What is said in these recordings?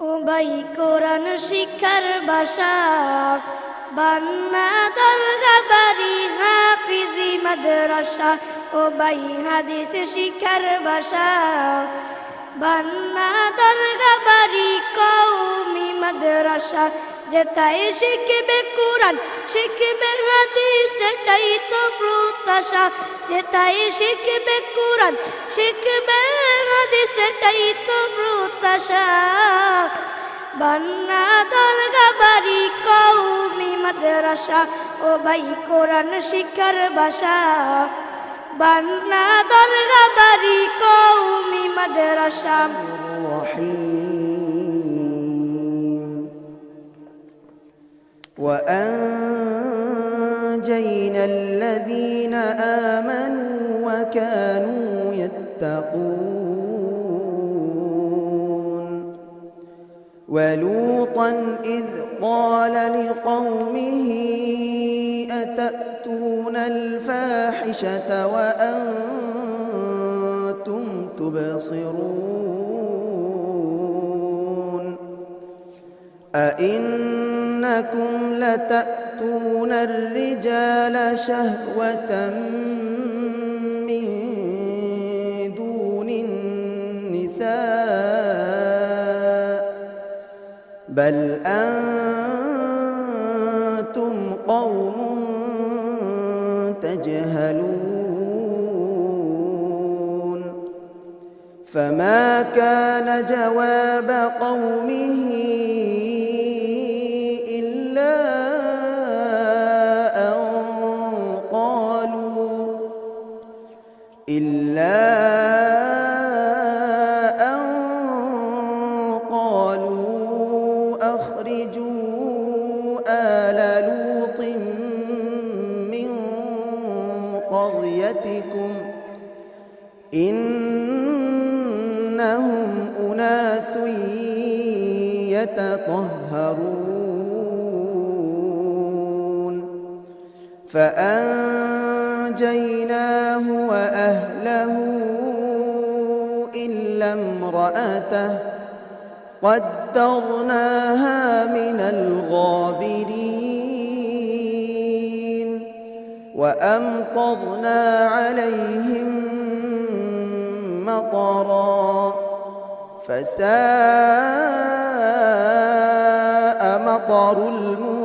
ও ভাই কোরআন শিক্ষার ভাষা, বান্না দরগা বাড়ি হাফিজি মাদ্রাসা। ও ভাই হাদিস শিক্ষার ভাষা, বান্না দরগা বাড়ি কওমি মাদ্রাসা। যেটাই শিখবে কোরআন শিখবে হাদিস সেটাই তো প্রত্যাশা। যেটাই শিখবে কোরআন শিখবে হাদিস সেটাই তো প্রত্যাশা। বান্না দরগা বাড়ি কওমি মাদ্রাসা। ও ভাই কোরআন শিক্ষার ভাষা, বান্না দরগা বাড়ি কওমি মাদ্রাসা। وأنجينا الذين آمنوا وكانوا يتقون ولوطا إذ قال لقومه أتأتون الفاحشة وأنتم تبصرون أئنكم لتأتون الرجال شهوة من دون النساء بل أنتم قوم تجهلون فما كان جواب قومه إلا أن قالوا أخرجوا آل لوط من قريتكم إنهم أناس يتطهرون فأنجيناه وأهله إلا امرأته قدرناها من الغابرين وأمطرنا عليهم مطرا فساء مطر المنذرين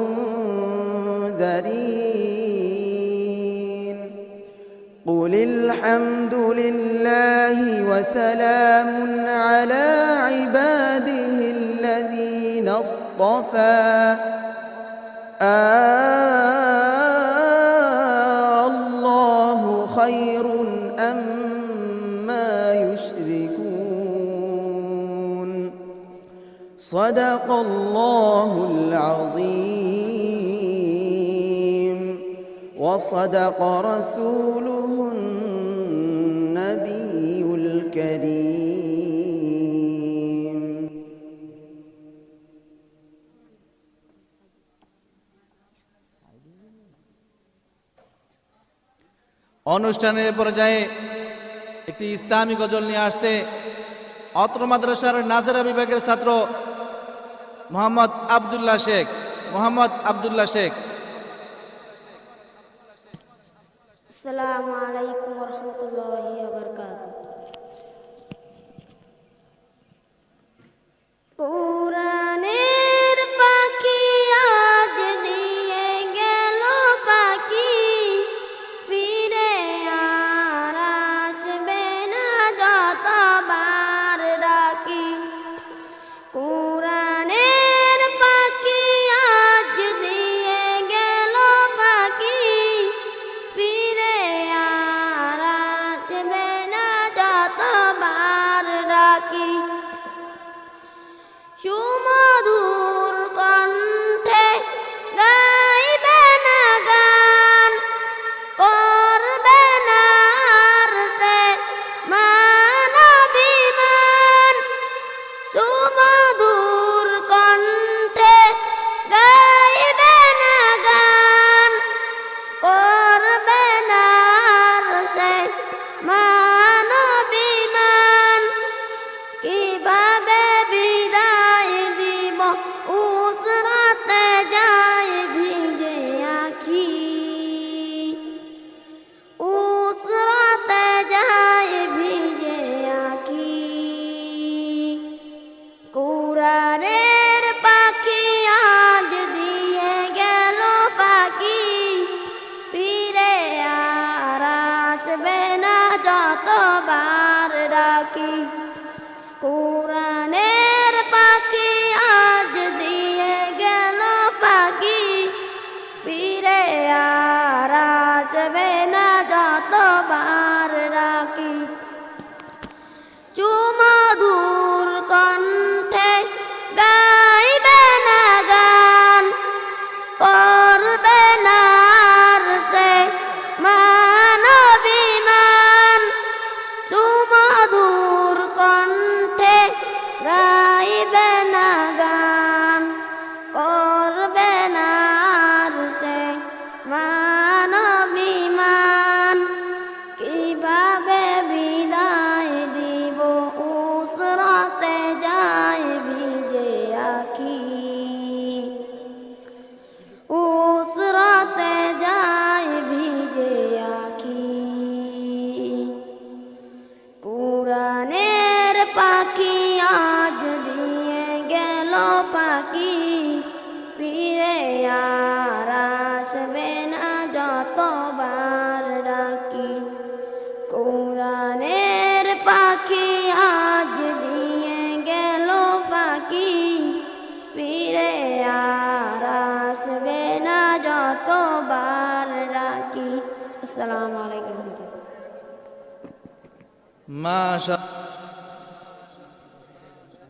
قل الحمد لله وسلام على عباده الذين اصطفى الله خير أما يشركون صدق الله العظيم وصدق رسوله النبي الكريم অনুষ্ঠানের পর্যায়ে একটি ইসলামী গজল নিয়ে আসছে অত্র মাদ্রাসার নাজেরা বিভাগের ছাত্র মোহাম্মদ আব্দুল্লাহ শেখ। আসসালামু আলাইকুম ওয়া রাহমাতুল্লাহি ওয়া বারাকাতুহু। কোরআনের পাখি আজ দিয়ে গেল পাখি, ফিরে আর আসবে না যতবার ডাকি। কোরআনের পাখি আজ দিয়ে গেল পাখি, ফিরে আর আসবে না যতবার ডাকি। সুমধুর কণ্ঠে গাইবে না গান, করবে না আর সে মানবিমান। সুমধুর কণ্ঠে গাইবে না গান, করবে না আর সে মানবিমান। কিভাবে বিদায় গেল পাখি ফিরে আর আসবে না যতবার ডাকি কোরআনের পাখি আজ দিয়ে গেল পাখি ফিরে আর আসবে না যতবার ডাকি আসসালামু আলাইকুম মাশা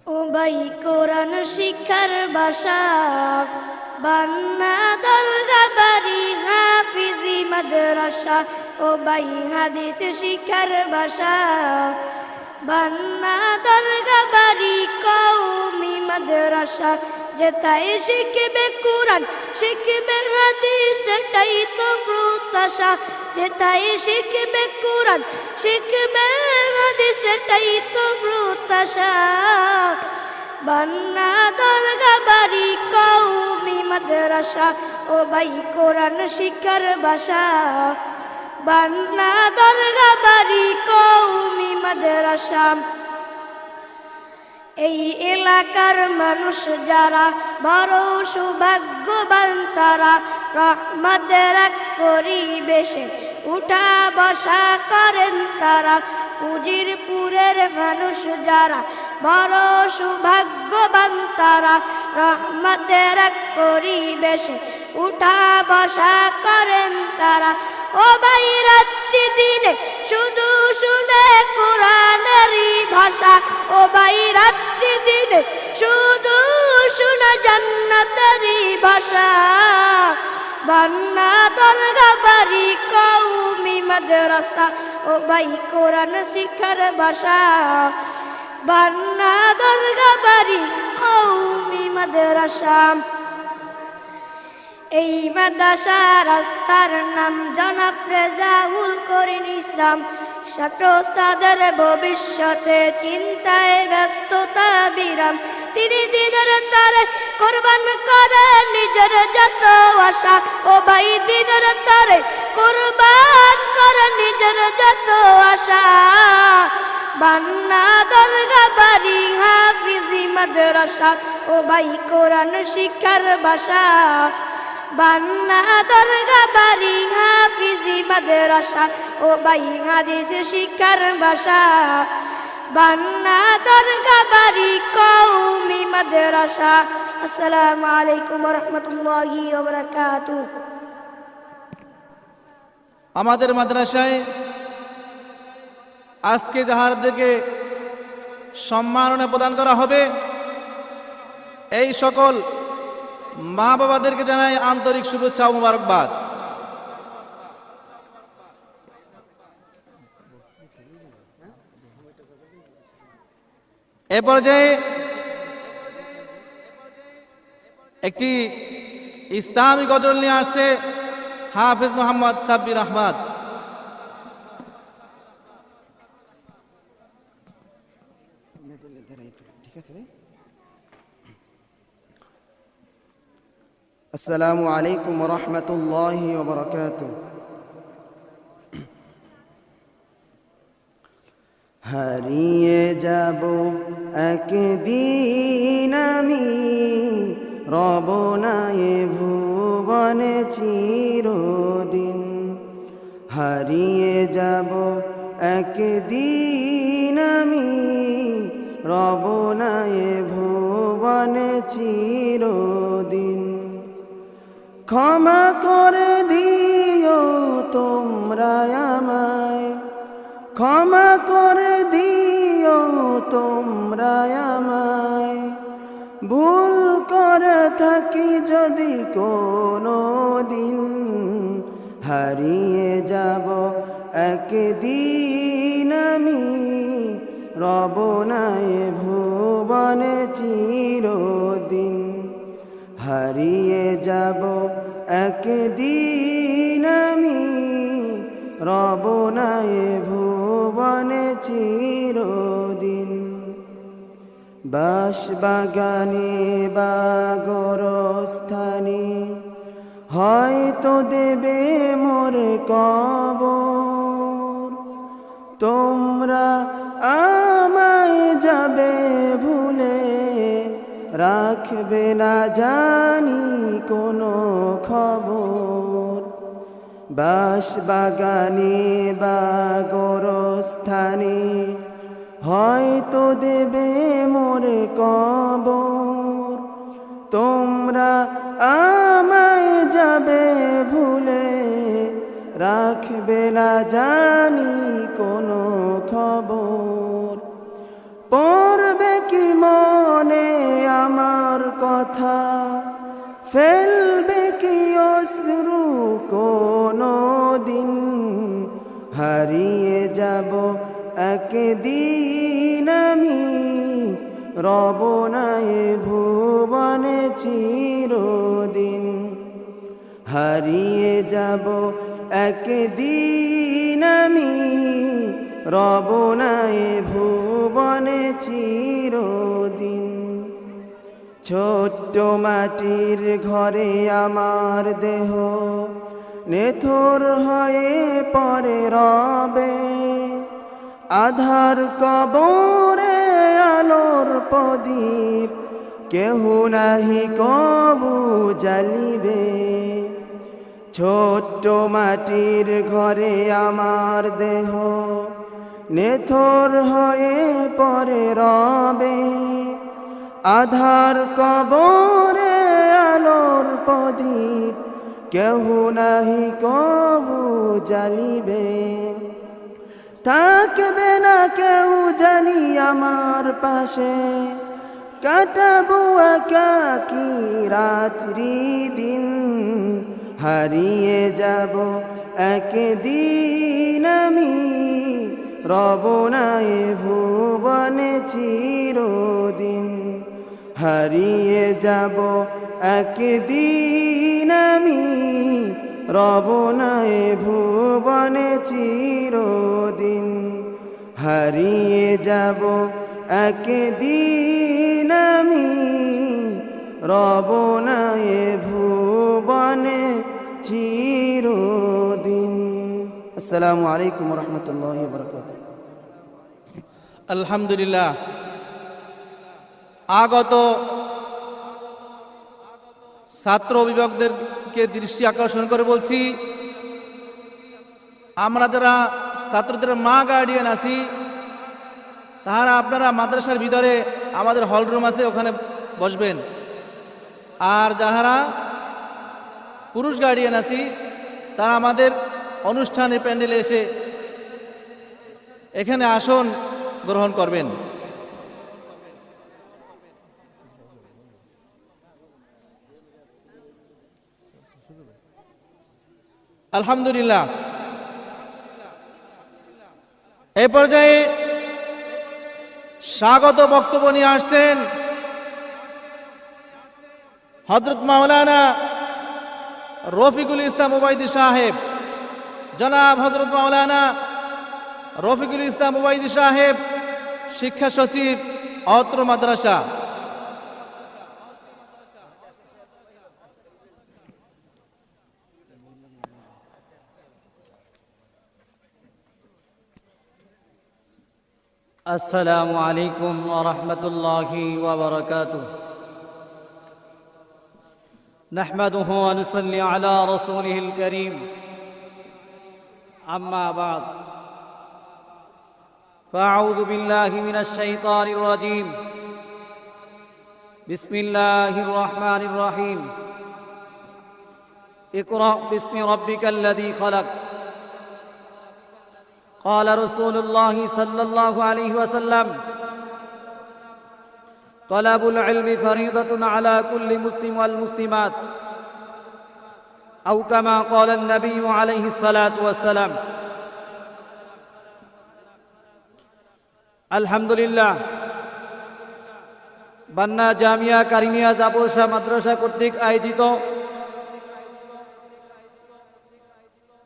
ও ভাই কোরআন শিক্ষার ভাষা বান্না দরগা বাড়ি হাফিজি মাদ্রাসা ও ভাই হাদিস শিক্ষার ভাষা বান্না দরগা বাড়ি কওমি মাদ্রাসা যেটাই শিখবে কোরআন শিখবে হাদিস সেটাই তো প্রত্যাশা যেটাই শিখবে কোরআন শিখবে হাদিস সেটাই তো প্রত্যাশা বান্না দরগা বাড়ি কওমি মাদ্রাসা ও ভাই কোরআন শিক্ষার ভাষা বান্না দরগা বাড়ি কওমি মাদ্রাসা এই এলাকার মানুষ যারা বড় সৌভাগ্যবান তারা রহমতের এক পরিবেশে উঠা বসা করেন তারা উজিরপুরের মানুষ যারা বড় সৌভাগ্যবান তারা রহমতের এক পরিবেশে উঠা বসা করেন তারা ও ভাই রাত্রি দিনে শুধু শুনে কোরআনেরই ভাষা ও ভাই রাত্রি দিনে শুধু শুনে জান্নাতেরই ভাষা বান্না দরগা বাড়ি কওমি মাদ্রাসা ও ভাই কোরআন শিক্ষার ভাষা বান্না দরগা বাড়ি কওমি মাদ্রাসা এই মাদ্রাসা রাস্তার নাম জনাব রেজাউল করিম ইসলাম ছাত্র ওস্তাদের ভবিষ্যতে চিন্তায় ব্যস্ততা বিরাম তিনি দিনের তারে কোরবান করে নিজের যত আশা ও ভাই দিনের তারে কোরবান করে নিজের যত আশা বান্না দরগা বাড়ি হাফিজি মাদ্রাসা ও ভাই কোরআন শিক্ষার ভাষা বান্না দরগা বাড়ি হাফিজি মাদ্রাসা ও ভাই হাদিস শিক্ষার ভাষা বান্না দরগা বাড়ি কওমি মাদ্রাসা আসসালামু আলাইকুম ওয়া রাহমাতুল্লাহি ওয়া বারাকাতুহু আমাদের মাদ্রাসায় আজকে যাহাদেরকে সম্মাননা প্রদান করা হবে এই সকল মা বাবাদেরকে জানাই আন্তরিক শুভেচ্ছা ও মোবারকবাদ এ পর্যায়ে একটি ইসলামী গজল নিয়ে আসছে হাফেজ মোহাম্মদ সাব্বির আহমদ আসসালামু আলাইকুম ওয়া রাহমাতুল্লাহি ওয়া বারাকাতুহু হারিয়ে যাব একদিন আমি রব না এ ভুবনে চিরদিন হারিয়ে যাব একদিন আমি রব না এ ভুবনে চিরদিন ক্ষমা করে দিও তোমরা আমায় ক্ষমা করে দিও তোমরা আমায় ভুল করে থাকি যদি কোনো দিন হারিয়ে যাব একদিন আমি রব না এ ভুবনে চিরদিন হারিয়ে যাব একদিন আমি রব না এ ভুবনে চিরদিন বাঁশবাগানে বা গোরস্থানে হয়তো দেবে মোর কবর তোমরা আমায় যাবে ভুলে রাখবে না জানি কোনো খবর। বাস বাগানে বা গোরস্থানে হয়তো দেবে মোরে কবর। তোমরা আমায় যাবে ভুলে, রাখবে না জানি কোনো খবর। পড়বে কি মনে আমার কথা, ফেলবে কি অশ্রু কোনো দিন। হারিয়ে যাব একদিন আমি, রব না এ ভুবনে চিরদিন। হারিয়ে যাব একদিন আমি, রব না এ ভুবনে চিরদিন। ছোট্ট মাটির ঘরে আমার দেহ নেথর হয়ে পরে রবে। আধার কবরে আলোর প্রদীপ কেহ নাহি কবু জ্বালিবে। ছোট্ট মাটির ঘরে আমার দেহ নেথর হয়ে পরে রবে। আধার কবরে আলোর প্রদীপ কেহ নাহি কবু জ্বালিবে। থাকবে না কেউ জানি আমার পাশে, কাটাবো একাকী রাত্রি দিন। হারিয়ে যাব একদিন আমি, রব না এ ভুবনে চিরদিন। হারিয়ে যাব একদিন আমি, রব না এ ভুবনে চিরদিন। হারিয়ে যাব একদিন আমি, রব না এ ভুবনে চিরদিন। আসসালামু আলাইকুম ওয়া রাহমাতুল্লাহি ওয়া বারাকাতুহু। আলহামদুলিল্লাহ, আগত ছাত্র অভিভাবকদেরকে দৃষ্টি আকর্ষণ করে বলছি, আমরা যারা ছাত্রদের মা গার্ডিয়ান আছি, তাহারা আপনারা মাদ্রাসার ভিতরে আমাদের হল রুম আছে, ওখানে বসবেন। আর যাহারা পুরুষ গার্ডিয়ান আছি, তারা আমাদের অনুষ্ঠানের প্যান্ডেলে এসে এখানে আসন গ্রহণ করবেন। আলহামদুলিল্লাহ, এই পর্যায়ে স্বাগত বক্তব্য নিয়ে আসছেন হযরত মাওলানা রফিকুল ইসলাম ওবাইদী সাহেব। জনাব হযরত মাওলানা রফিকুল ইসলাম ওবাইদী সাহেব, শিক্ষা সচিব, অত্র মাদ্রাসা। السلام عليكم ورحمة الله وبركاته. نحمده ونصلي على رسوله الكريم. أما بعد، فأعوذ بالله من الشيطان الرجيم. بسم الله الرحمن الرحيم. اقرأ باسم ربك الذي خلق. قال رسول الله صلى الله عليه وسلم: طلب العلم فريضة على كل مسلم والمسلمات، أو كما قال النبي عليه الصلاة والسلام. আলহামদুলিল্লাহ, বান্না জামিয়া কারিমিয়া জাবরশা মাদ্রাসা কর্তৃক আয়োজিত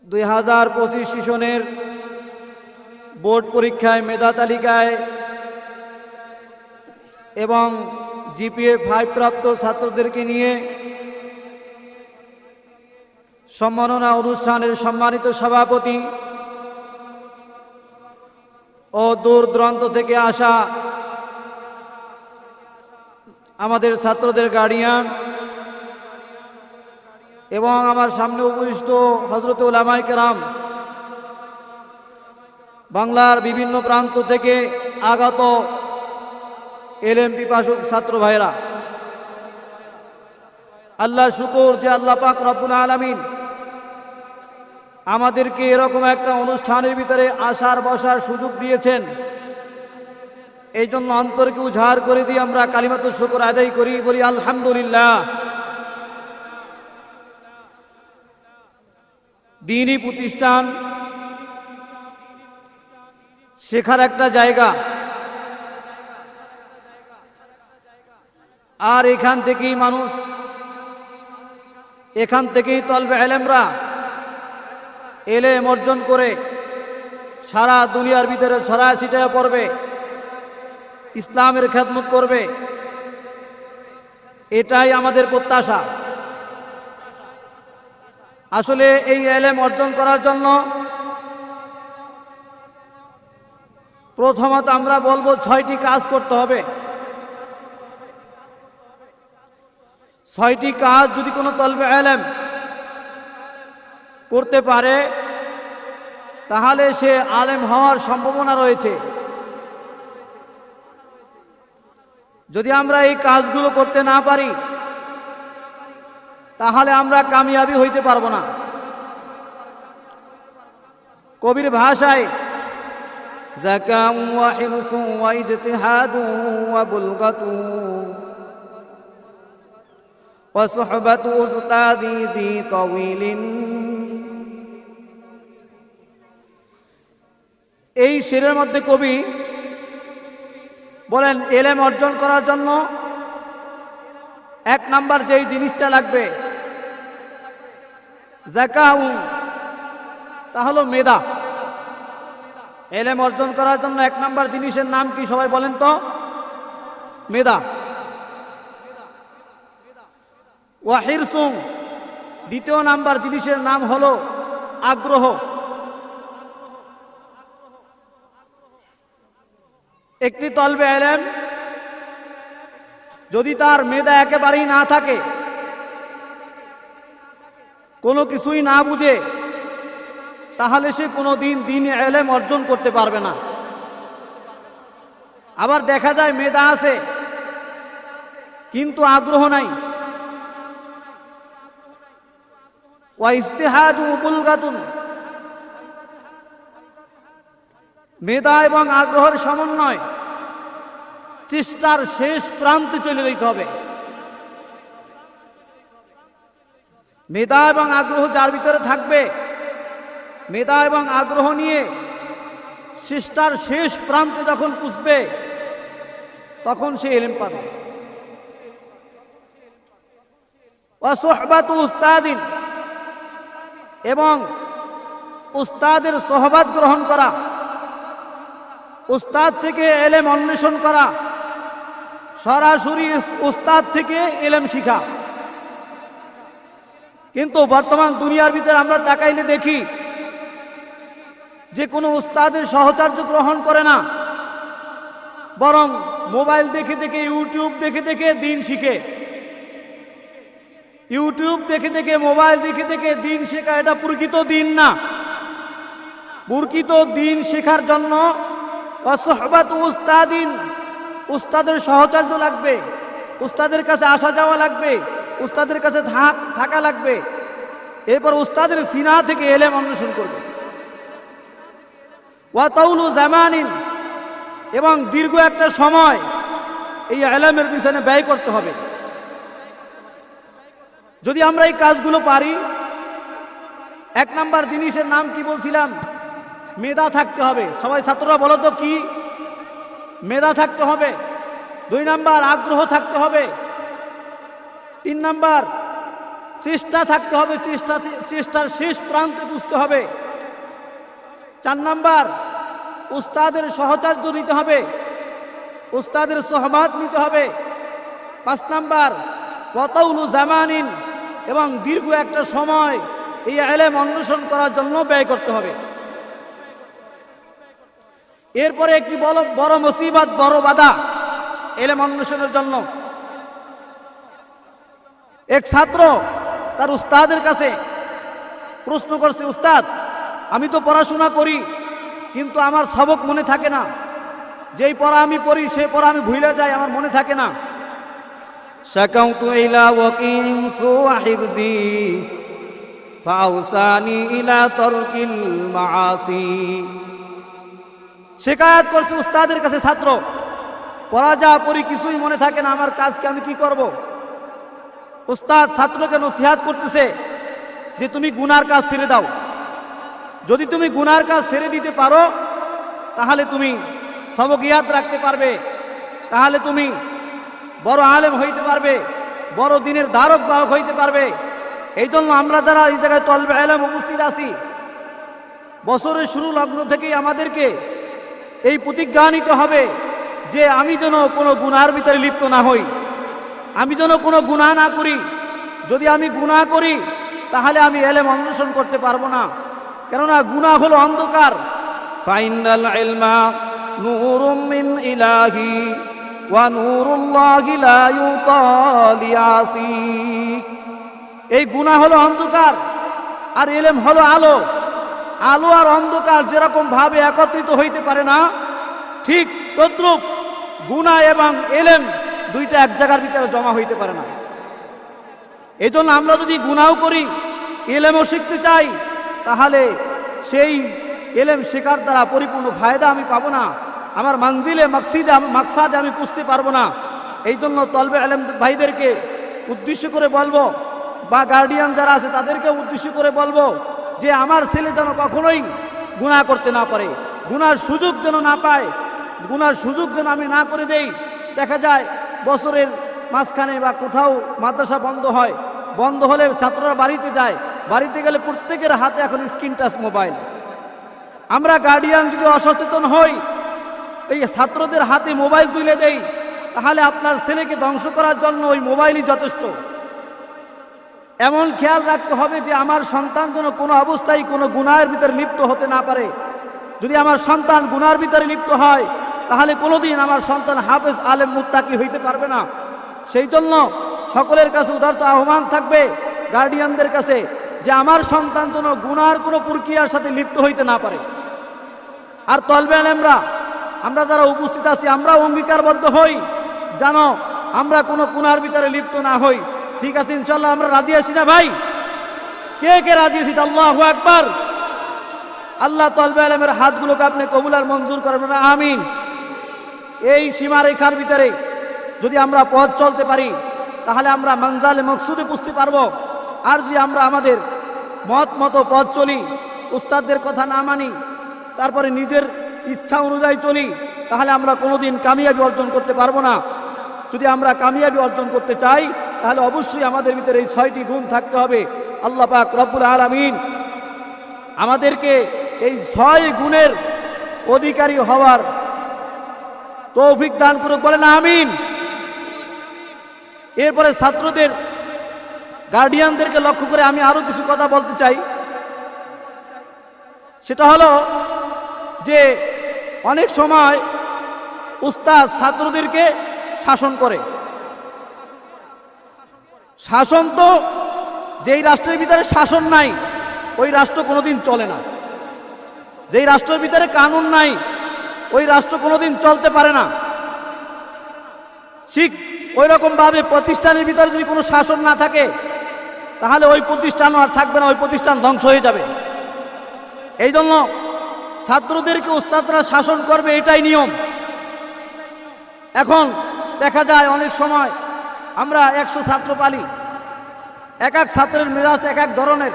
2025 সেশনের বোর্ড পরীক্ষায় মেধা তালিকায় এবং জিপিএ 5 প্রাপ্ত ছাত্রদেরকে নিয়ে সম্মাননা অনুষ্ঠানের সম্মানিত সভাপতি ও দূর দূরান্ত থেকে আসা আমাদের ছাত্রদের গার্ডিয়ান এবং আমার সামনে উপবিষ্ট হযরত উলামায়ে কেরাম, বাংলার বিভিন্ন প্রান্ত থেকে আগত এলেম পিপাসুক ছাত্র ভাইরা, আল্লাহ শুকর যে আল্লাহ পাক রব্বুল আলামিন আমাদেরকে এরকম একটা অনুষ্ঠানের ভিতরে আসার বসার সুযোগ দিয়েছেন। এই জন্য অন্তরকে উজাড় করে দিয়ে আমরা কালিমাতুশ শুকর আদায় করি, বলি আলহামদুলিল্লাহ। দ্বীনি প্রতিষ্ঠান শেখার একটা জায়গা, আর এখান থেকেই মানুষ, এখান থেকেই তলবে ইলমরা এলেম অর্জন করে সারা দুনিয়ার ভিতরে ছড়ায় ছিটায় পড়বে, ইসলামের খেদমত করবে। এটাই আমাদের প্রত্যাশা। আসলে এই এলেম অর্জন করার জন্য প্রথমত আমরা বলবো 6টি কাজ করতে হবে। 6টি কাজ যদি কোনো তলবে ইলম করতে পারে তাহলে সে আলেম হওয়ার সম্ভাবনা রয়েছে। যদি আমরা এই কাজগুলো করতে না পারি তাহলে আমরা কামিয়াবি হইতে পারবো না। কবির ভাষায় যাকাউ ওয়া হিরসু ওয়া ইজতিহাদু ওয়া বুলগাতু ওয়া সুহবাতু উস্তাদি দি তাওয়িলিন, এই শেরের মধ্যে কবি বলেন এলেম অর্জন করার জন্য 1 নাম্বার যেই জিনিসটা লাগবে যাকাউ, তা হলো মেধা। এলেম অর্জন করার জন্য 1 নাম্বার জিনিসের নাম কি সবাই বলেন তো? মেধা। ওয়া হিরসুম, দ্বিতীয় নাম্বার জিনিসের নাম হলো আগ্রহ। একটি তলবে ইলম যদি তার মেধা একেবারেই না থাকে, কোনো কিছুই না বুঝে, তাহলে সে কোনোদিন দ্বীনি ইলম অর্জন করতে পারবে না। আবার দেখা যায় মেধা আছে কিন্তু আগ্রহ নাই। ওয়া ইজতিহাদু বুলগাতুন, মেধা এবং আগ্রহের সমন্বয় চেষ্টার শেষ প্রান্তে চলে যেতে হবে। মেধা এবং আগ্রহ যার ভিতরে থাকবে, মেধা এবং আগ্রহ নিয়ে চেষ্টার শেষ প্রান্তে যখন পুষবে তখন সে ইলম পাবে। ওয়া সুহবাতু উস্তাদিন, এবং উস্তাদের সোহবত গ্রহণ করা, উস্তাদ থেকে ইলম অন্বেষণ করা, সরাসরি উস্তাদ থেকে ইলম শিখা। কিন্তু বর্তমান দুনিয়ার ভিতরে আমরা তাকাইলে দেখি যে কোনো উস্তাদের সহচর্য গ্রহণ করে না, বরং মোবাইল দেখে দেখে, ইউটিউব দেখে দেখে দিন শিখে। ইউটিউব দেখে দেখে, মোবাইল দেখে দেখে দিন শেখা, এটা প্রকৃত দিন না। প্রকৃত দিন শেখার জন্য ওয়া সুহবাতু উস্তাদিন, উস্তাদের সহচর্য লাগবে, উস্তাদের কাছে আসা যাওয়া লাগবে, উস্তাদের কাছে থাকা লাগবে। এরপর উস্তাদের সিনা থেকে ইলম অন্বেষণ করবে। ওয়া তাউলু জামানিন, এবং দীর্ঘ একটা সময় এই ইলমের পিছনে ব্যয় করতে হবে। যদি আমরা এই কাজগুলো পারি, 1 নাম্বার জিনিসের নাম কি বলছিলাম? মেধা থাকতে হবে। সবাই ছাত্ররা বলো তো কি? মেধা থাকতে হবে। 2 নাম্বার আগ্রহ থাকতে হবে। 3 নাম্বার চেষ্টা থাকতে হবে, চেষ্টার শেষ প্রান্তে বুঝতে হবে। 4 নাম্বার উস্তাদের সহচর্য নিতে হবে, উস্তাদের সোহবত নিতে হবে। 5 নাম্বার ওয়া তাউলু জামানিন, এবং দীর্ঘ একটা সময় এই ইলম অন্বেষণ করার জন্য ব্যয় করতে হবে। এরপরে একটি বড় মুসিবত, বড় বাধা ইলম অন্বেষণের জন্য, এক ছাত্র তার উস্তাদের কাছে প্রশ্ন করছে, উস্তাদ আমি তো পড়াশোনা করি কিন্তু আমার সবক মনে থাকে না, যেই পড়া আমি পড়ি সেই পড়া আমি ভুলে যাই, আমার মনে থাকে না। শাকাউতু ইলা ওয়াকিন সুহিবজি ফাউসানি ইলা তারকিল মাআসি। শিকায়াত করছে উস্তাদের কাছে ছাত্র, পড়া যা পড়ি কিছুই মনে থাকে না, আমার কাজকে আমি কি করব। উস্তাদ ছাত্রকে নসিহত করতেছে যে তুমি গুনার কাজ ছেড়ে দাও, যদি তুমি গুনার কাজ ছেড়ে দিতে পারো তাহলে তুমি সবক ইয়াদ রাখতে পারবে, তাহলে তুমি বড় আলেম হইতে পারবে, বড় দিনের ধারক বাহক হইতে পারবে। এই জন্য আমরা যারা এই জায়গায় তলবে ইলম উপস্থিত আছি, বছরের শুরু লগ্ন থেকেই আমাদেরকে এই প্রতিজ্ঞা নিতে হবে যে আমি যেন কোনো গুনার ভিতরে লিপ্ত না হই, আমি যেন কোনো গুনাহ না করি। যদি আমি গুনাহ করি তাহলে আমি ইলম অন্বেষণ করতে পারবো না, কেননা গুনাহ হলো অন্ধকার। ফাইনাল ইলমা নূরুম মিন ইলাহি ওয়া নূরুল্লাহি লা ইউতালিয়াসি। এই গুনাহ হলো অন্ধকার আর ইলম হলো আলো। আলো আর অন্ধকার যেরকম ভাবে একত্রিত হইতে পারে না, ঠিক তদ্রূপ গুনাহ এবং ইলম দুইটা এক জায়গার ভিতরে জমা হইতে পারে না। এই জন্য আমরা যদি গুনাহ করি, ইলমও শিখতে চাই, তাহলে সেই ইলম শেখার দ্বারা পরিপূর্ণ ফায়দা আমি পাবো না, আমার মানজিলে মাকসাদে আমি পুষতে পারবো না। এই জন্য তলবে ইলম ভাইদেরকে উদ্দেশ্য করে বলবো, বা গার্ডিয়ান যারা আছে তাদেরকে উদ্দেশ্য করে বলবো যে আমার ছেলে যেন কখনোই গুনাহ করতে না পারে, গুনার সুযোগ যেন না পায়, গুনার সুযোগ যেন আমি না করে দেই। দেখা যায় বছরের মাঝখানে বা কোথাও মাদ্রাসা বন্ধ হয়, বন্ধ হলে ছাত্ররা বাড়িতে যায়, বাড়িতে গেলে প্রত্যেকের হাতে এখন স্ক্রিন টাচ মোবাইল। আমরা গার্ডিয়ান যদি অসচেতন হই, এই ছাত্রদের হাতে মোবাইল তুলে দেই, তাহলে আপনার ছেলেকে ধ্বংস করার জন্য ওই মোবাইলই যথেষ্ট। এমন খেয়াল রাখতে হবে যে আমার সন্তান যেন কোনো অবস্থায় কোনো গুনাহের ভিতরে লিপ্ত হতে না পারে। যদি আমার সন্তান গুনার ভিতরে লিপ্ত হয় তাহলে কোনোদিন আমার সন্তান হাফেজ আলেম মুত্তাকি হইতে পারবে না। সেই জন্য সকলের কাছে উদারত আহ্বান থাকবে গার্ডিয়ানদের কাছে যে আমার সন্তান যেন গুনার কোনো প্রক্রিয়ার সাথে লিপ্ত হইতে না পারে। আর তলবে আলেমরা আমরা যারা উপস্থিত আছি, আমরা অঙ্গীকারবদ্ধ হই যেন আমরা কোনো গুনার ভিতরে লিপ্ত না হই। ঠিক আছে, ইনশাল্লাহ আমরা রাজি আছি না ভাই? কে কে রাজি আছি? আল্লাহু আকবার। আল্লাহ তলবে আলেমের হাতগুলোকে আপনি কবুল আর মঞ্জুর করবেন, আমিন। এই সীমারেখার ভিতরে যদি আমরা পথ চলতে পারি তাহলে আমরা মঞ্জালে মকসুদে পুষতে পারবো। আর যদি আমরা আমাদের মতো পথ চলি, উস্তাদদের কথা না মানি, তারপরে নিজের ইচ্ছা অনুযায়ী চলি, তাহলে আমরা কোনোদিন কামিয়াবি অর্জন করতে পারবো না। যদি আমরা কামিয়াবি অর্জন করতে চাই তাহলে অবশ্যই আমাদের ভিতরে এই 6টি গুণ থাকতে হবে। আল্লাহ পাক রব্বুল আলামিন আমাদেরকে এই 6 গুণের অধিকারী হওয়ার তৌফিক দান করুক, বলেন আমিন। এরপরে ছাত্রদের গার্ডিয়ানদেরকে লক্ষ্য করে আমি আরো কিছু কথা বলতে চাই। সেটা হলো যে অনেক সময় উস্তাদ ছাত্রদেরকে শাসন করে। শাসন তো, যেই রাষ্ট্রের ভিতরে শাসন নাই ওই রাষ্ট্র কোনোদিন চলে না। যেই রাষ্ট্রের ভিতরে কানুন নাই ওই রাষ্ট্র কোনোদিন চলতে পারে না। ঠিক ওই রকম ভাবে প্রতিষ্ঠানের ভিতরে যদি কোনো শাসন না থাকে তাহলে ওই প্রতিষ্ঠানও আর থাকবে না, ওই প্রতিষ্ঠান ধ্বংস হয়ে যাবে। এই জন্য ছাত্রদেরকে উস্তাদরা শাসন করবে, এটাই নিয়ম। এখন দেখা যায় অনেক সময় আমরা 100 ছাত্র পালি, এক এক ছাত্রের মেজাজ এক এক ধরনের।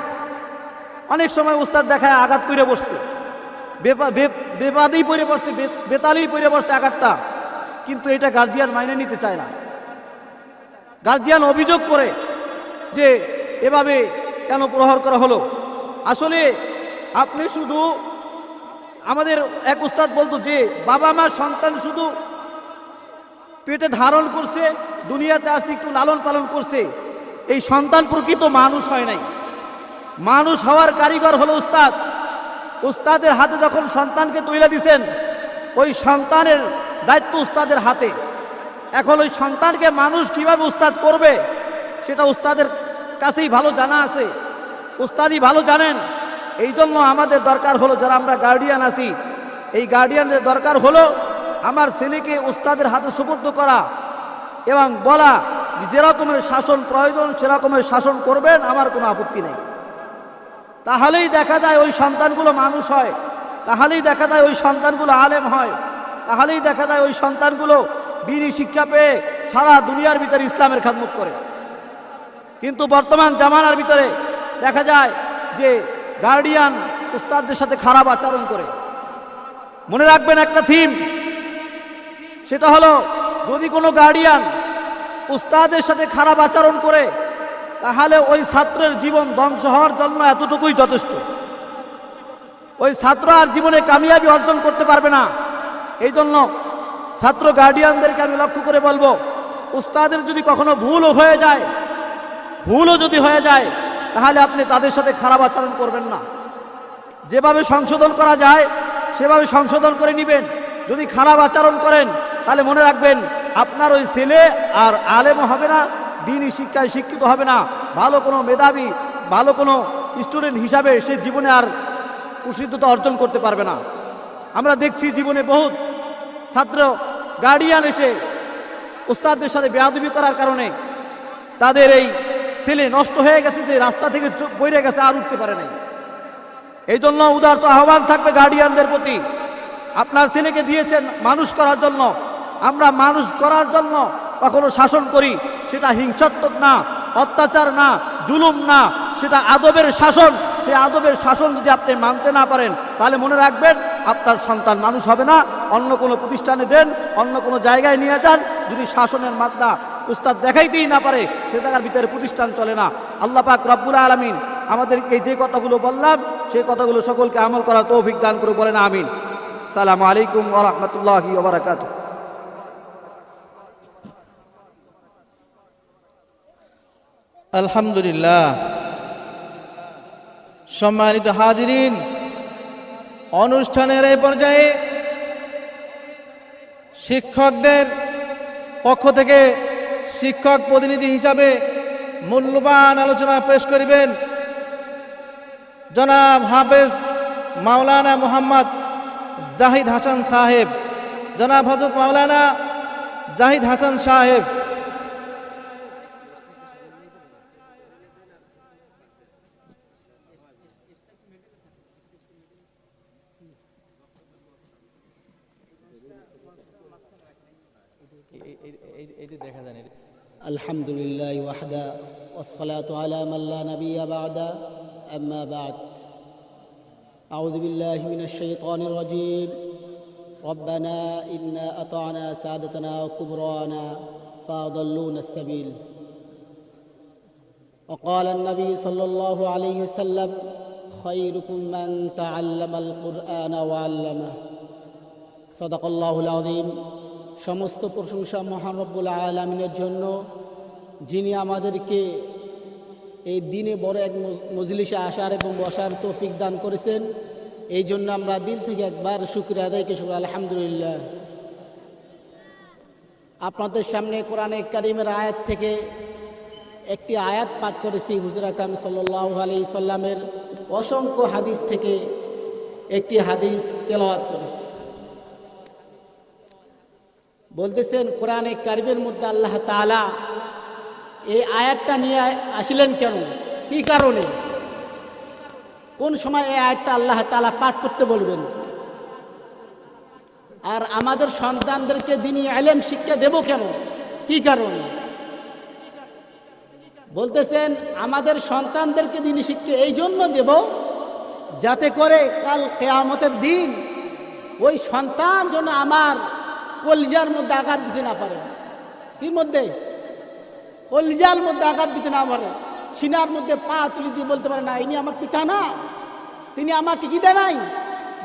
অনেক সময় উস্তাদ দেখায় আঘাত করে বসছে, বেবাদেই পড়ে বসছে, বেতালেই পড়ে বসছে আঘাতটা, কিন্তু এটা গার্জিয়ান মাইনে নিতে চায় না। গার্জিয়ান অভিযোগ করে যে এভাবে কেন প্রহার করা হলো। আসলে আপনি শুধু, আমাদের এক উস্তাদ বলতো যে বাবা মা সন্তান শুধু পেটে ধারণ করছে, দুনিয়াতে আসতে একটু লালন পালন করছে, এই সন্তান প্রকৃত মানুষ হয় নাই। মানুষ হওয়ার কারিগর হলো উস্তাদ। উস্তাদের হাতে যখন সন্তানকে তুলে দিয়েছেন, ওই সন্তানের দায়িত্ব উস্তাদের হাতে। এখন ওই সন্তানকে মানুষ কিভাবে উস্তাদ করবে সেটা উস্তাদের কাছেই ভালো জানা আছে, উস্তাদই ভালো জানেন। এই জন্য আমাদের দরকার হলো, যারা আমরা গার্ডিয়ান আছি, এই গার্ডিয়ানদের দরকার হলো আমার ছেলেকে উস্তাদের হাতে সুপর্দ করা এবং বলা যে যেরকমের শাসন প্রয়োজন সেরকমের শাসন করবেন, আমার কোনো আপত্তি নেই। তাহলেই দেখা যায় ওই সন্তানগুলো মানুষ হয়, তাহলেই দেখা যায় ওই সন্তানগুলো আলেম হয়, তাহলেই দেখা যায় ওই সন্তানগুলো দ্বীনি শিক্ষা পেয়ে সারা দুনিয়ার ভিতরে ইসলামের খেদমত করে। কিন্তু বর্তমান জামানার ভিতরে দেখা যায় যে গার্ডিয়ান উস্তাদদের সাথে খারাপ আচরণ করে। মনে রাখবেন একটা থিম, সেটা হলো যদি কোনো গার্ডিয়ান উস্তাদের সাথে খারাপ আচরণ করে তাহলে ওই ছাত্রের জীবন ধ্বংস হওয়ার জন্য এতটুকুই যথেষ্ট। ওই ছাত্র আর জীবনে কামিয়াবি অর্জন করতে পারবে না। এই জন্য ছাত্র গার্ডিয়ানদেরকে আমি লক্ষ্য করে বলবো, উস্তাদের যদি কখনো ভুলও হয়ে যায় তাহলে আপনি তাদের সাথে খারাপ আচরণ করবেন না। যেভাবে সংশোধন করা যায় সেভাবে সংশোধন করে নেবেন। যদি খারাপ আচরণ করেন তাহলে মনে রাখবেন আপনার ওই ছেলে আর আলেমও হবে না, দ্বীনি শিক্ষায় শিক্ষিত হবে না, ভালো কোনো মেধাবী ভালো কোনো স্টুডেন্ট হিসাবে সে জীবনে আর প্রসিদ্ধতা অর্জন করতে পারবে না। আমরা দেখছি জীবনে বহুত ছাত্র গার্ডিয়ান এসে উস্তাদদের সাথে বেয়াদবি করার কারণে তাদের এই ছেলে নষ্ট হয়ে গেছে, যে রাস্তা থেকে বইরে গেছে, আর উঠতে পারে নাই। এই জন্য উদারত আহ্বান থাকবে গার্ডিয়ানদের প্রতি, আপনার ছেলেকে দিয়েছেন মানুষ করার জন্য, আমরা মানুষ করার জন্য কখনো শাসন করি, সেটা হিংসাত্মক না, অত্যাচার না, জুলুম না, সেটা আদবের শাসন। সেই আদবের শাসন যদি আপনি মানতে না পারেন তাহলে মনে রাখবেন আপনার সন্তান মানুষ হবে না। অন্য কোনো প্রতিষ্ঠানে দেন, অন্য কোনো জায়গায় নিয়ে যান, যদি শাসনের মাত্রা উস্তাদ দেখাইতেই না পারে সে জায়গার ভিতরে প্রতিষ্ঠান চলে না। আল্লাহ পাক রব্বুল আলামিন আমাদের এই যে কথাগুলো বললাম সেই কথাগুলো সকলকে আমল করার তৌফিক দান করে, বলেন আমিন। আসসালামু আলাইকুম ওয়া রাহমাতুল্লাহি ওয়া বারাকাতুহু। আলহামদুলিল্লাহ। সম্মানিত হাজিরিন, অনুষ্ঠানের এই পর্যায়ে শিক্ষকদের পক্ষ থেকে শিক্ষক প্রতিনিধি হিসাবে মূল্যবান আলোচনা পেশ করিবেন জনাব হাফেজ মাওলানা মোহাম্মদ জাহিদ হাসান সাহেব। জনাব হযরত মাওলানা জাহিদ হাসান সাহেব। আলহামদুলিল্লাহ ওয়াহদা ওয়াসসালাতু আলা মান লা নাবিয়্যা বা'দা আম্মা বা'দ আউযু বিল্লাহি মিনাশ শাইতানির রাজীম রব্বানা ইন্না আতা'না সাদাতানা ওয়া কুবরানা ফাআদাল্লুনা আস-সাবিল وقال النبي صلى الله عليه وسلم خيركم من تعلم القرآن وعلمه صدق الله العظيم। সমস্ত প্রশংসা মহান রব্বুল আলামিনের জন্য, যিনি আমাদেরকে এই দিনে বড় এক মজলিসে আসার এবং বসার তৌফিক দান করেছেন। এই জন্য আমরা দিল থেকে একবার শুকরিয়া আদায় করি, আলহামদুলিল্লাহ। আপনাদের সামনে কোরআনে কারীমের আয়াত থেকে একটি আয়াত পাঠ করেছি। হুজুর আকরাম সাল্লাল্লাহু আলাইহি সাল্লামের অসংখ্য হাদিস থেকে একটি হাদিস তেলাওয়াত করেছি। বলতেছেন কোরআনে কারীমের মধ্যে আল্লাহ তাআলা এই আয়াতটা নিয়ে আসলেন কেন, কি কারণে, কোন সময় এই আয়াতটা আল্লাহ তাআলা পাঠ করতে বলবেন, আর আমাদের সন্তানদেরকে দ্বীনি ইলম শিক্ষা দেব কেন, কি কারণে। বলতেছেন আমাদের সন্তানদেরকে দ্বীনি শিক্ষা এই জন্য দেব যাতে করে কাল কিয়ামতের দিন ওই সন্তান যেন আমার কলিজার মধ্যে আঘাত দিতে না পারে। কি মধ্যে? কলিজার মধ্যে আঘাত দিতে না পারে, সিনার মধ্যে পা তুলে দিয়ে বলতে পারে না ইনি আমার পিতা না, তিনি আমাকে কি দেয় নাই,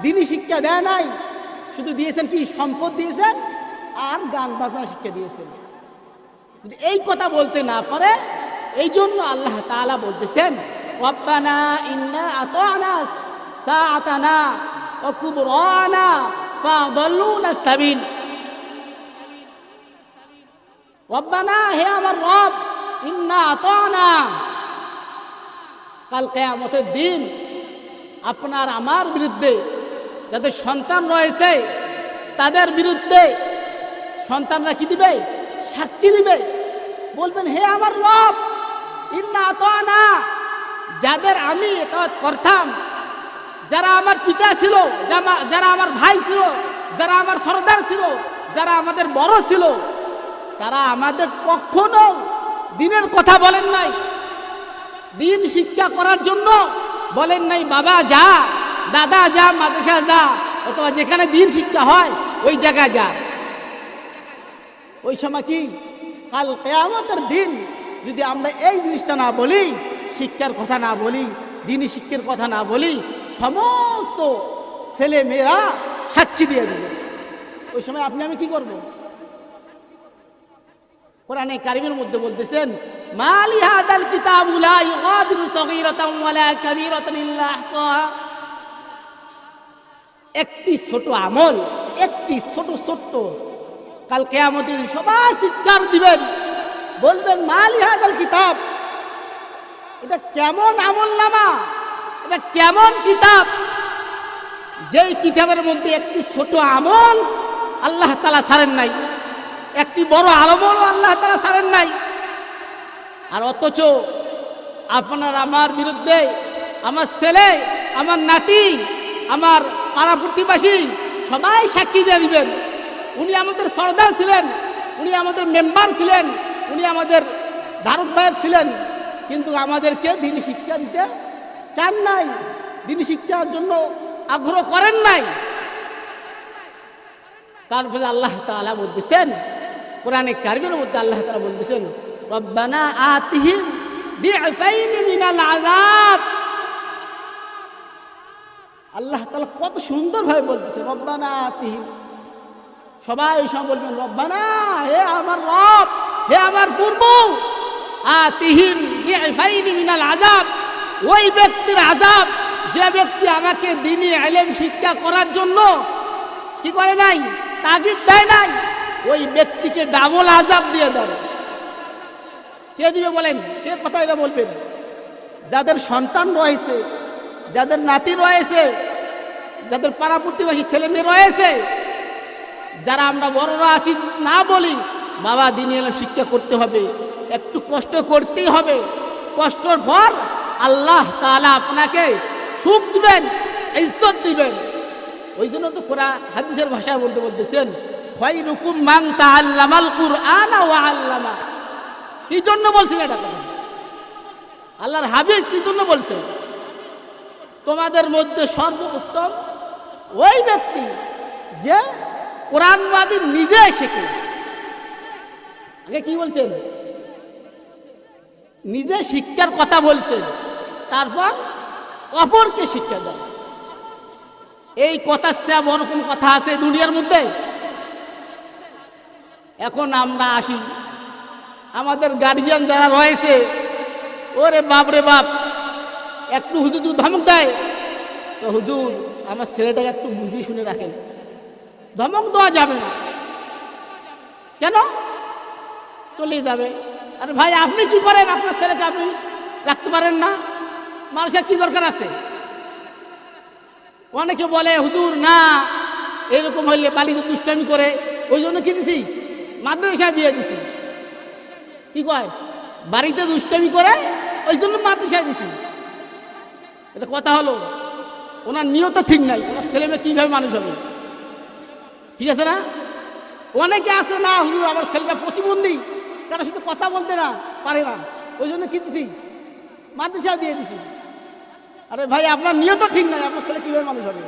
দ্বীনি শিক্ষা দেয় নাই, শুধু দিয়েছেন কি সম্পদ দিয়েছেন আর গান বাজনা শিক্ষা দিয়েছেন। যদি এই কথা বলতে না পারে, এই জন্য আল্লাহ তাআলা বলতেছেন রব্বানা ইন্না আতা'না সাআতানা ওয়া কুবরানা ফাআদাল্লুনা আস-সাবিল। রব্বানা, হে আমার রব, ইন্না ইন্না আতানা। কাল কিয়ামতের দিন আপনার আমার বিরুদ্ধে যাদের সন্তান রয়েছে তাদের বিরুদ্ধে সন্তানরা কি দিবে? সাক্ষী দিবে, বলবেন হে আমার রব ইন্না আতানা, যাদের আমি ইতাআত করতাম, যারা আমার পিতা ছিল, যারা আমার ভাই ছিল, যারা আমার সরদার ছিল, যারা আমাদের বড় ছিল, তারা আমাদের কখনো দিনের কথা বলেন নাই, দিন শিক্ষা করার জন্য বলেন নাই বাবা যা, দাদা যা, মাদ্রাসা যা, অথবা যেখানে দিন শিক্ষা হয় ওই জায়গায় যা। ওই সময় কি কাল কিয়ামতের দিন যদি আমরা এই জিনিসটা না বলি, শিক্ষার কথা না বলি, দিনী শিক্ষার কথা না বলি, সমস্ত ছেলে মেয়েরা সাক্ষী দিয়ে দেবে। ওই সময় আপনি আমি কি করব? কোরআনে কারিমের মধ্যে বলতেছেন মালি হাদাল কিতাবু লা ইগাদিরু সগীরাতান ওয়ালা কাবীরাতান ইল্লা আহসাহা। একটি ছোট আমল, একটি ছোট কাল কিয়ামতের সবাই চিৎকার দিবেন, বলবেন মালি হাদাল কিতাব, এটা কেমন আমলনামা, এটা কেমন কিতাব, যেই কিতাবের মধ্যে একটি ছোট আমল আল্লাহ তাআলা ছাড়েন নাই, একটি বড় আমল আল্লাহ তাআলা ছাড়েন নাই। আর অথচ আপনার আমার বিরুদ্ধে আমার ছেলে, আমার নাতি, আমার পাড়া প্রতিবাসী সবাই সাক্ষী দিয়ে দিবেন। উনি আমাদের সরদার ছিলেন, উনি আমাদের মেম্বার ছিলেন, উনি আমাদের ধারকবাহক ছিলেন, কিন্তু আমাদেরকে দিনী শিক্ষা দিতে চান নাই, দিনী শিক্ষার জন্য আগ্রহ করেন নাই। তারপরে আল্লাহ তাআলা বলতেছেন কোরআনে কারিমের মধ্যে, আল্লাহ তাআলা বলতেছেন রব্বানা আতিহিম বি'ফাইনি মিনাল আযাব। আল্লাহ তাআলা কত সুন্দরভাবে বলতেছে রব্বানা আতিহিম। সবাই ওই সময় বলবেন রব্বানা, হে আমার রব, হে আমার প্রভু, আতিহিম বি'ফাইনি মিনাল আযাব, ওই ব্যক্তির আযাব যে ব্যক্তি আমাকে দ্বীনি ইলম শিক্ষা করার জন্য কি করে নাই, তাগিদ দেয় নাই, ওই ব্যক্তিকে ডাবল আযাব দিয়ে দেন। কে দিবে বলেন? কে কথা এটা বলবেন? যাদের সন্তান রয়েছে, যাদের নাতি রয়েছে, যাদের পাড়া প্রতিবেশী ছেলে মেয়ে রয়েছে, যারা আমরা বড়রা আছি না বলি বাবা দ্বীনি ইলম শিক্ষা করতে হবে, একটু কষ্ট করতেই হবে, কষ্টের পর আল্লাহ তাআলা আপনাকে সুখ দিবেন, ইজ্জত দিবেন। ওই জন্য তো কোরআন হাদিসের ভাষায় বলতেছেন খায়রুকুম মান তাআল্লামাল কুরআনা ওয়া আল্লামা। কি জন্য বলছেন এটা? আল্লাহর হাবিব কি জন্য বলছেন? তোমাদের মধ্যে সর্বোত্তম ওই ব্যক্তি যে কোরআন মাজিদ নিজে শেখে। আগে কি বলছেন? নিজে শিক্ষার কথা বলছেন, তারপর অপরকে শিক্ষা দেয়। এই কথার চেয়ে বড় কোন কথা আছে দুনিয়ার মধ্যে? এখন আমরা আসি, আমাদের গার্জিয়ান যারা রয়েছে, ওরে বাপ রে বাপ, একটু হুজুর ধমক দেয়, তো হুজুর আমার ছেলেটাকে একটু বুঝিয়ে শুনে রাখেন, ধমক দেওয়া যাবে না। কেন? চলে যাবে। আরে ভাই আপনি কি করেন? আপনার ছেলেকে আপনি রাখতে পারেন না, মানুষের কি দরকার আছে? অনেকে বলে হুজুর না, এরকম হইলে বালিতে দুষ্টামি করে, ওই জন্য কি দিছি, মাদ্রাসা দিয়ে দিছি। কি কয়? বাড়িতে দুষ্টামি করে ওই জন্য মাদ্রাসা দিছি। এটা কথা হলো? ওনার নিয়ত ঠিক নাই, ওনার ছেলে মেয়ে কিভাবে মানুষ হবে? ঠিক আছে না? অনেকে আছে না হুজুর আমার ছেলেটা প্রতিবন্ধী, কারোর সাথে কথা বলতে না পারে না, ওই জন্য কি দিছি, মাদ্রাসা দিয়ে দিছি। আরে ভাই আপনার নিয়ত ঠিক নাই, আপনার ছেলে কিভাবে মানুষ হবে?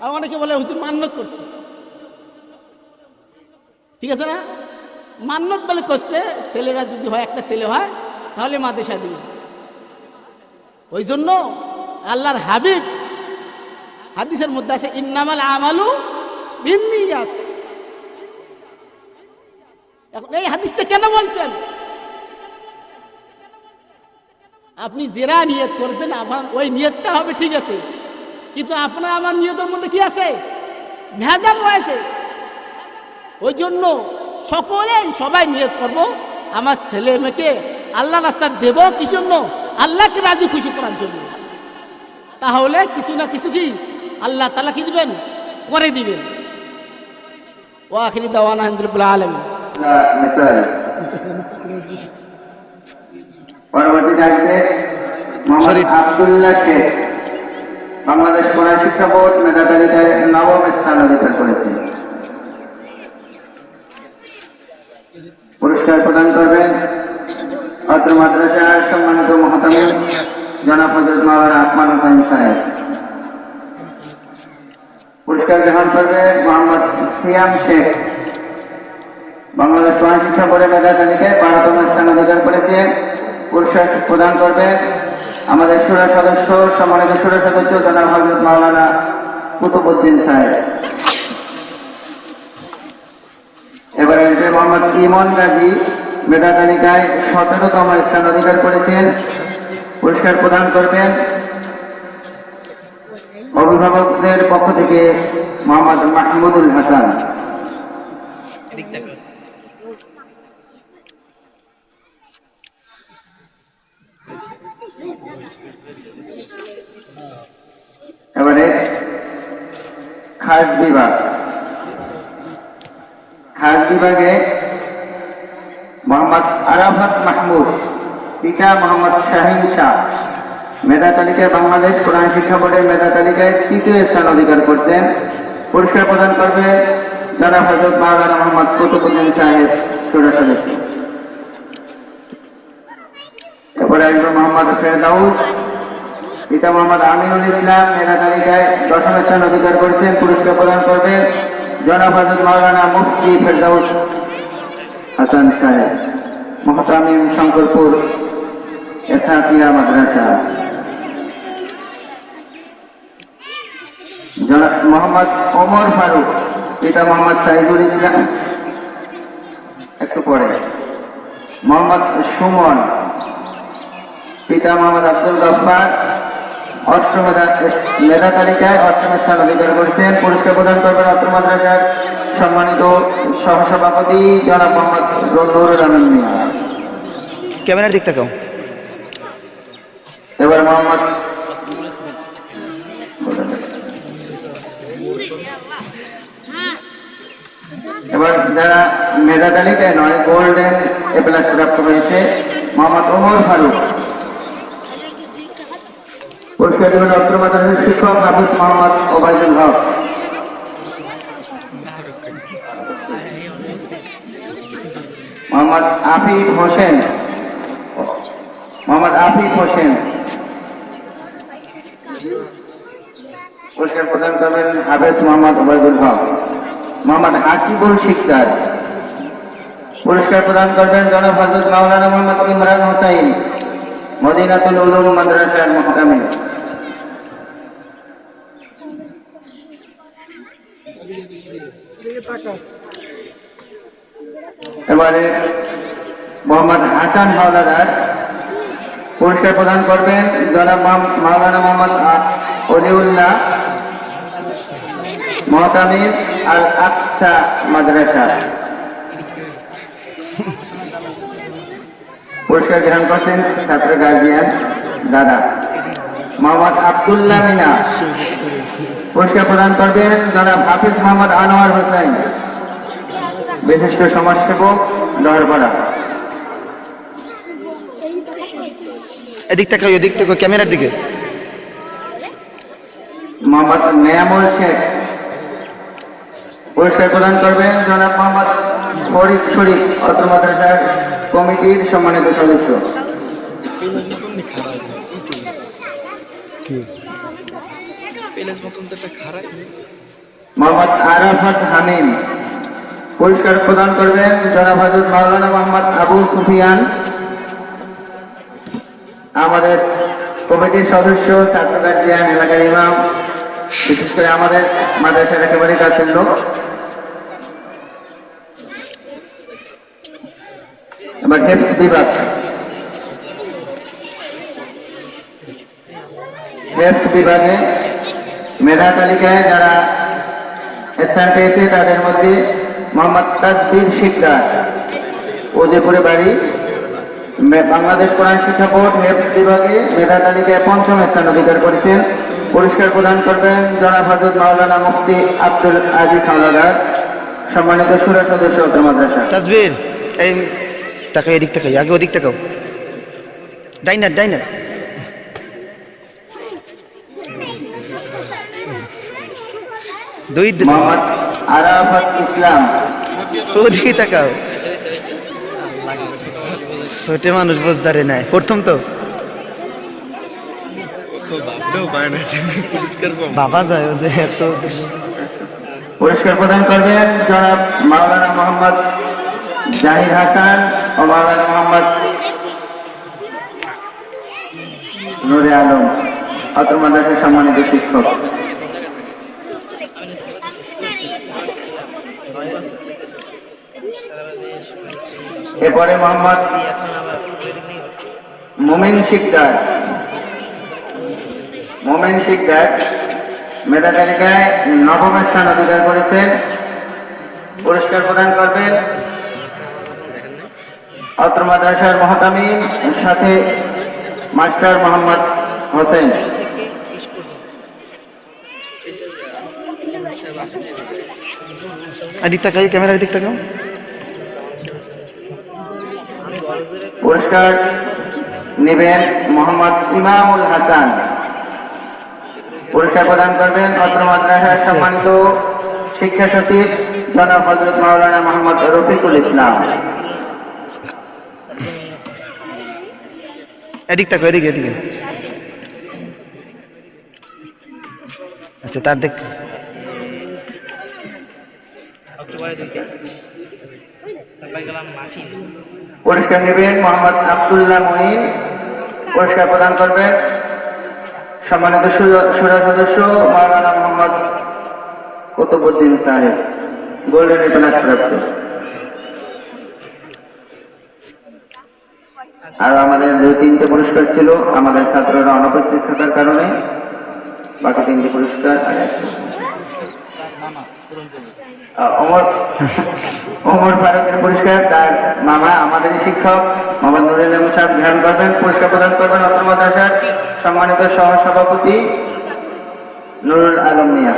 আর অনেকে বলে হুজুর মান্যত করছি। ঠিক আছে না? মান্যত বলে করছে, ছেলেরা যদি হয়, একটা ছেলে হয় তাহলে মাদ্রাসা দিবে। ওই জন্য আল্লাহর হাবিব হাদিসের মধ্যে আছে ইন্নামাল আমালু বিন্নিয়াত। এখন এই হাদিসটা কেন বলছেন? আপনি যেরা নিয়ত করবেন আপনার ওই নিয়তটা হবে ঠিক আছে, কিন্তু আপনার আমার নিয়তের মধ্যে কি আছে? ভেজাল রয়েছে। ওই জন্য সবাই নিয়ত করব আমার ছেলে মেয়েকে আল্লাহ রাস্তা দেব কি জন্য? আল্লাহকে রাজি খুশি করার জন্য। তাহলে কিছু না কিছু কি আল্লাহ তাআলা কি দিবেন? করে দিবেন। ওয়া আখিরি দাওয়ানা আলহামদুলিল্লাহ আলামিন। পরবর্তীতে আসবে মোহাম্মদ আব্দুল্লাহ শেখ, বাংলাদেশ কোরআন শিক্ষা বোর্ড মেধা তালিকায় 9ম স্থান অধিকার করেছে। পুরস্কার প্রদান করবেন অত্র মাদ্রাসার সম্মানিত মহতামিম জনাব হযরত মাওলানা আকমাল হোসেন সাহেব। পুরস্কার গ্রহণ করবে মোহাম্মদ সিয়াম শেখ, বাংলাদেশ কোরআন শিক্ষা বোর্ডের মেধা তালিকায় 12তম স্থান অধিকার করেছে। পুরস্কার প্রদান করবে আমাদের সুরা সদস্য সম্মানিত সুরা সদস্য জনাব হযরত মাওলানা কুতুবউদ্দিন সাহেব। এবারে আসবে মোহাম্মদ ইমন গাজী, মেধা তালিকায় 17তম স্থান অধিকার করেছেন। পুরস্কার প্রদান করবেন অভিভাবকদের পক্ষ থেকে মোহাম্মদ মাহমুদুল হাসান। এবারে খাস বিভাগ, খাস বিভাগে মোহাম্মদ আরাফাত মাহমুদ, পিতা মোহাম্মদ শাহিন শাহ, মেধা তালিকায় বাংলাদেশ কোরআন শিক্ষা বোর্ডের মেধা তালিকায় 3য় স্থান অধিকার করতেন। পুরস্কার প্রদান করবে জনাব হযরত মাওলানা মোহাম্মদ কুতুবউদ্দিন সাহেব, সুরা সদস্য। এরপরে আসবে মোহাম্মদ ফেরদাউস, পিতা মোহাম্মদ আমিনুল ইসলাম, মেধা তালিকায় 10ম স্থান অধিকার করেছেন। পুরস্কার প্রদান করবেন জনাব হযরত মাওলানা মুফতি ফেরদাউস হাসান সাহেব, মুহতামিম শঙ্করপুর এসহাকিয়া মাদ্রাসা। জনাব মোহাম্মদ ওমর ফারুক, পিতা মোহাম্মদ সাইদুল ইসলাম, একটু পরে মোহাম্মদ সুমন, পিতা মোহাম্মদ আব্দুল গফফার, মেধা তালিকায় 8ম স্থান অধিকার করেছেন। পুরস্কার প্রদান করবেন অত্র মাদ্রাসার সম্মানিত সহসভাপতি জনাব মোহাম্মদ নুরুল আমিন মিয়া। ক্যামেরার দিক তাকাও। এবার মোহাম্মদ এবার যারা মেধা তালিকায় নয় গোল্ডেন এ প্লাস প্রাপ্ত হয়েছে মোহাম্মদ ওমর ফারুক। পুরস্কার দেবেন অত্র মাদ্রাসার শিক্ষক হাফিজ মোহাম্মদ ওবায়দুল হক। মোহাম্মদ আফিফ হোসেন, মোহাম্মদ আফিফ হোসেন। পুরস্কার প্রদান করবেন হাফেজ মোহাম্মদ ওবায়দুল হক। মোহাম্মদ আকিবুল শিকদার। পুরস্কার প্রদান করবেন জনাব হযরত মাওলানা মোহাম্মদ ইমরান হোসাইন, মদিনাতুল উলুম মাদ্রাসার মুহতামিম। এবারে মোহাম্মদ হাসান হাওলাদার। পুরস্কার প্রদান করবেন জনাব মাওলানা মোহাম্মদ ওলিউল্লাহ, মুহতামিম আল আকসা মাদ্রাসা। পুরস্কার গ্রহণ করছেন ছাত্র গার্জিয়ান দাদা মোহাম্মদ আব্দুল্লাহ মিনা। পুরস্কার প্রদান করবেন জনাব হাফিজ মোহাম্মদ আনোয়ার হোসেন, বিশিষ্ট সমাজসেবক দরপাড়া। এদিক তাকাও, এদিক তাকাও, ক্যামেরার দিকে। মোহাম্মদ নেয়ামুল শেখ। পুরস্কার প্রদান করবেন জনাব মোহাম্মদ ফরিদ শরীফ, অত্র মাদ্রাসার কমিটির সম্মানিত সদস্য। মোহাম্মদ আরাফাত হামিম। পুরস্কার প্রদান করবেন জনাব হযরত মাওলানা মোহাম্মদ আবু সুফিয়ান, আমাদের কমিটির সদস্য, ছাত্র গার্জিয়ান, এলাকার ইমাম, বিশেষ করে আমাদের মাদ্রাসার একেবারে কাছের লোক। এবার হেফজ বিভাগ, হেফজ বিভাগে মেধা তালিকায় যারা স্থান পেয়েছে তাদের মধ্যে মোহাম্মদ তাকবীর শিকদার, ওজেপুরে বাড়ি, বাংলাদেশ কোরআন শিক্ষা বোর্ড হেফজ বিভাগে মেধা তালিকায় ৫ম স্থান অধিকার করেছেন। পুরস্কার প্রদান করবেন জনাব হযরত মাওলানা মুফতি আব্দুল আজিজ হাওলাদার, সম্মানিত শুরা সদস্য অত্র মাদ্রাসা। তাসবির এই তাকাই, এদিক তাকাই, আগে ওদিক তাকাও। ডাইনার ডাইনার দুই মোহাম্মদ আরাফাত ইসলাম, ওদিকে তাকাও। ছোট মানুষ বুঝদারে নাই, প্রথম তো বাবা যায় যে এত। পুরস্কার প্রদান করবেন জনাব মাওলানা মোহাম্মদ জাহির হাসান ও মাওলানা মোহাম্মদ নুরে আলম, অত্র মাদ্রাসার সম্মানিত শিক্ষক। এরপরে মোহাম্মদ মোমেন শিকদার, মোমেন শিকদার মেধা তালিকায় ৯ম স্থান অধিকার করেছেন। পুরস্কার প্রদান করবেন অত্র মাদ্রাসার মহতামিম সাথে মাস্টার মোহাম্মদ হোসেন। এদিক তাকাই, ক্যামেরার দিক তাকাও। পুরস্কার নেবেন মোহাম্মদ ইমামুল হাসান। পুরস্কার প্রদান করবেন অত্র মাদ্রাসার সম্মানিত শিক্ষা সচিব জনাব হযরত মাওলানা মোহাম্মদ রফিকুল ইসলাম। এদিক তাকাও, এদিকে এদিকে। আচ্ছা তার দেখ। পুরস্কার নেবেন মোহাম্মদ আব্দুল্লাহ মঈন। পুরস্কার প্রদান করবেন সম্মানিত শুরা সদস্য মাওলানা মোহাম্মদ কুতুবউদ্দিন সাহেব, গোল্ডেন এপেলাস প্রাপ্ত। আর আমাদের যে 3টে পুরস্কার ছিল, আমাদের ছাত্ররা অনুপস্থিত থাকার কারণে বাকি 3টি পুরস্কার ওমর ফারুকের পুরস্কার তার মামা আমাদের শিক্ষক মোহাম্মদ নুরুল আলম সাহেব গ্রহণ করবেন। পুরস্কার প্রদান করবেন অত্র মাদ্রাসার সম্মানিত সহসভাপতি নুরুল আলম মিয়া,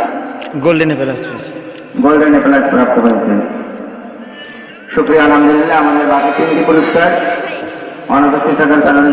গোল্ডেন প্লাস পেয়েছে, গোল্ডেন এপেলাস প্রাপ্ত হয়েছেন। শুকরিয়া, আলহামদুলিল্লাহ। আমাদের বাকি 3টি পুরস্কার অনুপস্থিত থাকার কারণে